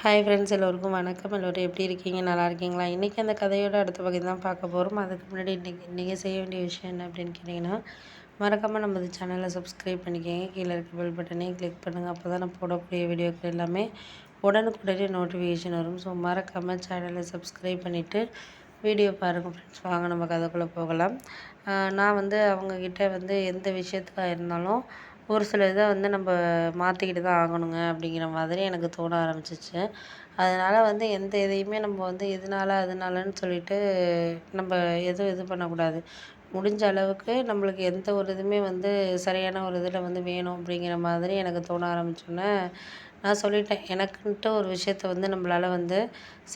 Hi friends, எல்லோருக்கும் வணக்கம். எல்லோரும் எப்படி இருக்கீங்க? நல்லா இருக்கீங்களா? இன்றைக்கி அந்த கதையோட அடுத்த பகுதி தான் பார்க்க போகிறோம். அதுக்கு முன்னாடி நீங்கள் செய்ய வேண்டிய விஷயம் என்ன அப்படின்னு கேட்டிங்கன்னா, மறக்காமல் நம்ம சேனலை சப்ஸ்கிரைப் பண்ணிக்கோங்க. கீழே இருக்க பெல் பட்டனையும் கிளிக் பண்ணுங்கள். அப்போ தான் நான் போடக்கூடிய வீடியோக்கள் எல்லாமே உடனுக்குடனே நோட்டிஃபிகேஷன் வரும். ஸோ மறக்காமல் சேனலை சப்ஸ்கிரைப் பண்ணிவிட்டு வீடியோ பாருங்கள் ஃப்ரெண்ட்ஸ். வாங்க நம்ம கதைக்குள்ளே போகலாம். நான் அவங்கக்கிட்ட எந்த விஷயத்துக்காக இருந்தாலும் ஒரு சில இதை நம்ம மாற்றிக்கிட்டு தான் ஆகணுங்க அப்படிங்கிற மாதிரி எனக்கு தோண ஆரம்பிச்சிச்சு. அதனால் எந்த இதையுமே நம்ம இதனால அதனாலன்னு சொல்லிட்டு நம்ம எதுவும் இது பண்ணக்கூடாது. முடிஞ்ச அளவுக்கு நம்மளுக்கு எந்த ஒரு இதுவுமே சரியான ஒரு இதில் வேணும் அப்படிங்கிற மாதிரி எனக்கு தோண ஆரம்பிச்சோன்னே, நான் சொல்லிட்டேன். எனக்குன்ட்டு ஒரு விஷயத்த நம்மளால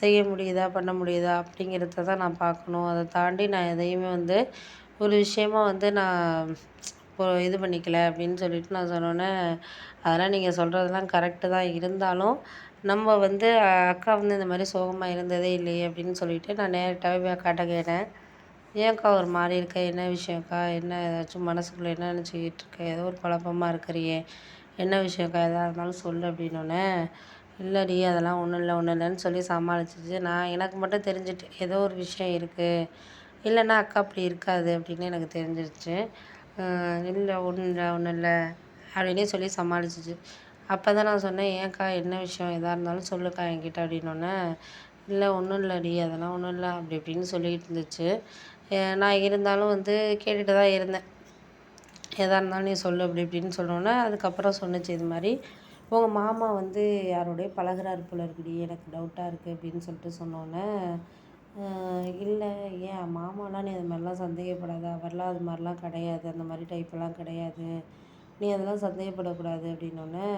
செய்ய முடியுதா, பண்ண முடியுதா அப்படிங்கிறத தான் நான் பார்க்கணும். அதை தாண்டி நான் எதையுமே ஒரு விஷயமா நான் இப்போ இது பண்ணிக்கல அப்படின்னு சொல்லிட்டு நான் சொன்னோன்னே, அதெல்லாம் நீங்கள் சொல்கிறதெல்லாம் கரெக்டு தான். இருந்தாலும் நம்ம அக்கா இந்த மாதிரி சோகமாக இருந்ததே இல்லையே அப்படின்னு சொல்லிட்டு நான் நேரட்டாகவே அக்காட்ட கேட்டேன். ஏன்க்கா ஒரு மாதிரி இருக்க? என்ன விஷயம்க்கா? என்ன ஏதாச்சும் மனசுக்குள்ளே என்ன நினச்சிக்கிட்டு இருக்க? ஏதோ ஒரு குழப்பமா இருக்கிறியே, என்ன விஷயம்க்கா? எதாக இருந்தாலும் சொல்லு அப்படின்னோடனே, இல்லடி அதெல்லாம் ஒன்றும் இல்லை ஒன்றும் இல்லைன்னு சொல்லி சமாளிச்சிச்சு. நான் எனக்கு மட்டும் தெரிஞ்சுட்டு ஏதோ ஒரு விஷயம் இருக்குது, இல்லைன்னா அக்கா அப்படி இருக்காது அப்படின்னு எனக்கு தெரிஞ்சிருச்சு. இல்லை ஒன்றும் இல்லை ஒன்றும் இல்லை அப்படின்னே சொல்லி சமாளிச்சிச்சு. அப்போ தான் நான் சொன்னேன், ஏன்க்கா என்ன விஷயம்? எதாக இருந்தாலும் சொல்லுக்கா என்கிட்ட அப்படின்னோடனே, இல்லை ஒன்றும் இல்லடி அதெல்லாம் ஒன்றும் இல்லை அப்படி இப்படின்னு சொல்லிக்கிட்டு இருந்துச்சு. நான் இருந்தாலும் கேட்டுட்டு தான் இருந்தேன். எதாக இருந்தாலும் நீ சொல்லு அப்படி இப்படின்னு சொன்னோன்னே, அதுக்கப்புறம் சொன்னுச்சு இது மாதிரி, உங்கள் மாமா யாரோடய பழகுறாரு போல இருக்குடி, எனக்கு டவுட்டாக இருக்குது அப்படின்னு சொல்லிட்டு சொன்னோன்னே, இல்லை ஏன் மாமாலாம் நீ அது மாதிரிலாம் சந்தேகப்படாத, அவர்லாம் அது மாதிரிலாம் கிடையாது, அந்த மாதிரி டைப்பெல்லாம் கிடையாது, நீ அதெல்லாம் சந்தேகப்படக்கூடாது அப்படின்னோடனே,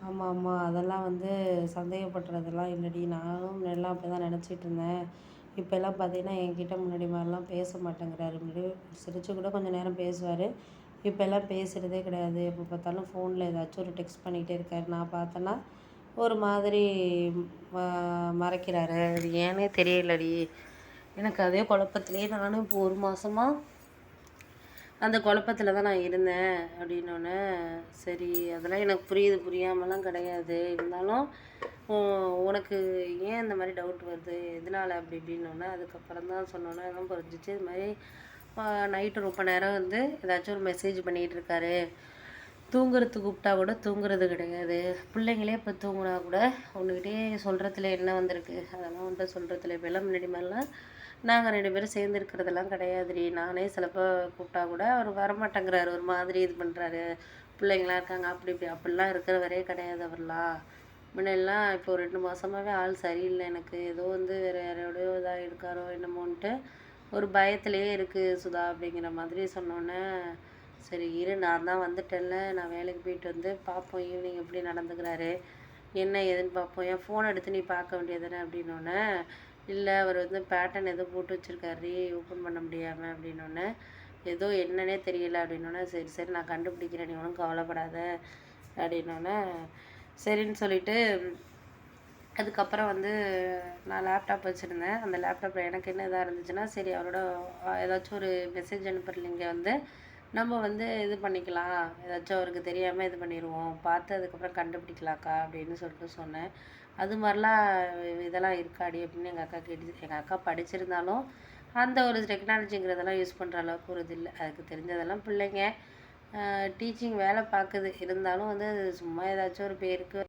ஆமாம் ஆமாம் அதெல்லாம் சந்தேகப்படுறதெல்லாம் இல்லடி, நானும் முன்னாடிலாம் அப்படி தான் நினச்சிட்டு இருந்தேன். இப்போல்லாம் பார்த்தீங்கன்னா என்கிட்ட முன்னாடி மாதிரிலாம் பேச மாட்டேங்கிறாரு. முன்னாடி சிரித்து கூட கொஞ்சம் நேரம் பேசுவார். இப்போல்லாம் பேசுகிறதே கிடையாது. எப்போ பார்த்தாலும் ஃபோனில் ஏதாச்சும் ஒரு டெக்ஸ்ட் பண்ணிகிட்டே இருக்கார். நான் பார்த்தேன்னா ஒரு மாதிரி மறைக்கிறாரு. அது ஏன்னே தெரியலடி. எனக்கு அதே குழப்பத்திலே நானும் இப்போ ஒரு மாதமா அந்த குழப்பத்தில் தான் நான் இருந்தேன் அப்படின்னோடனே, சரி அதெல்லாம் எனக்கு புரியுது, புரியாமலாம் கிடையாது. இருந்தாலும் உனக்கு ஏன் இந்த மாதிரி டவுட் வருது, எதனால அப்படி இப்படின்னோடனே, அதுக்கப்புறம் தான் சொன்னோன்னே தான் புரிஞ்சிச்சு. இது மாதிரி நைட்டு ரொம்ப நேரம் ஏதாச்சும் ஒரு மெசேஜ் பண்ணிகிட்டு இருக்காரு. தூங்குறதுக்கு கூப்பிட்டா கூட தூங்குறது கிடையாது. பிள்ளைங்களே இப்போ தூங்குனா கூட உன்னுக்கிட்டே சொல்கிறதுல என்ன வந்திருக்கு, அதெல்லாம் சொல்கிறதுல இப்போல்லாம் முன்னாடி மாதிரிலாம் நாங்கள் 2 பேரும் சேர்ந்து இருக்கிறதெல்லாம் கிடையாதுடி. நானே சிலப்போ கூப்பிட்டா கூட அவர் வரமாட்டேங்கிறாரு, ஒரு மாதிரி இது பண்ணுறாரு. பிள்ளைங்களாம் இருக்காங்க அப்படி இப்படி அப்படிலாம் இருக்கிறவரே கிடையாது அவர்லாம். முன்னெல்லாம் இப்போ 2 மாதமாகவே ஆள் சரியில்லை எனக்கு. ஏதோ வேறு யாரோடையோ இதாக இருக்காரோ என்னமோன்ட்டு ஒரு பயத்திலேயே இருக்குது சுதா அப்படிங்கிற மாதிரி சொன்னோன்னே, சரி இரு நான் தான் வந்துட்டேன்ல, நான் வேலைக்கு போயிட்டு பார்ப்போம் ஈவினிங் எப்படி நடந்துக்கிறாரு என்ன ஏதுன்னு பார்ப்போம். என் ஃபோன் எடுத்து நீ பார்க்க வேண்டியதானே அப்படின்னோடனே, இல்லை அவர் பேட்டர்ன் எதுவும் போட்டு வச்சுருக்காரு ஓப்பன் பண்ண முடியாமல் அப்படின்னோடனே, ஏதோ என்னன்னே தெரியல அப்படின்னோடனே, சரி சரி நான் கண்டுபிடிக்கிறேன் நீ ஒன்றும் கவலைப்படாத அப்படின்னோடனே, சரின்னு சொல்லிவிட்டு அதுக்கப்புறம் நான் லேப்டாப் வச்சுருந்தேன். அந்த லேப்டாப்பில் எனக்கு என்ன இதாக இருந்துச்சுன்னா, சரி அவரோட ஏதாச்சும் ஒரு மெசேஜ் அனுப்புகிற லிங்கை நம்ம இது பண்ணிக்கலாம், ஏதாச்சும் அவருக்கு தெரியாமல் இது பண்ணிடுவோம், பார்த்து அதுக்கப்புறம் கண்டுபிடிக்கலாக்கா அப்படின்னு சொல்லிட்டு சொன்னேன். அது மாதிரிலாம் இதெல்லாம் இருக்காடி அப்படின்னு எங்கள் அக்கா கேட்டுச்சு. எங்கள் அக்கா படிச்சிருந்தாலும் அந்த ஒரு டெக்னாலஜிங்கிறதெல்லாம் யூஸ் பண்ணுற அளவுக்கு ஒரு இது இல்லை. அதுக்கு தெரிஞ்சதெல்லாம் பிள்ளைங்க டீச்சிங் வேலை பார்க்குது. இருந்தாலும் அது சும்மா ஏதாச்சும் ஒரு பேருக்கு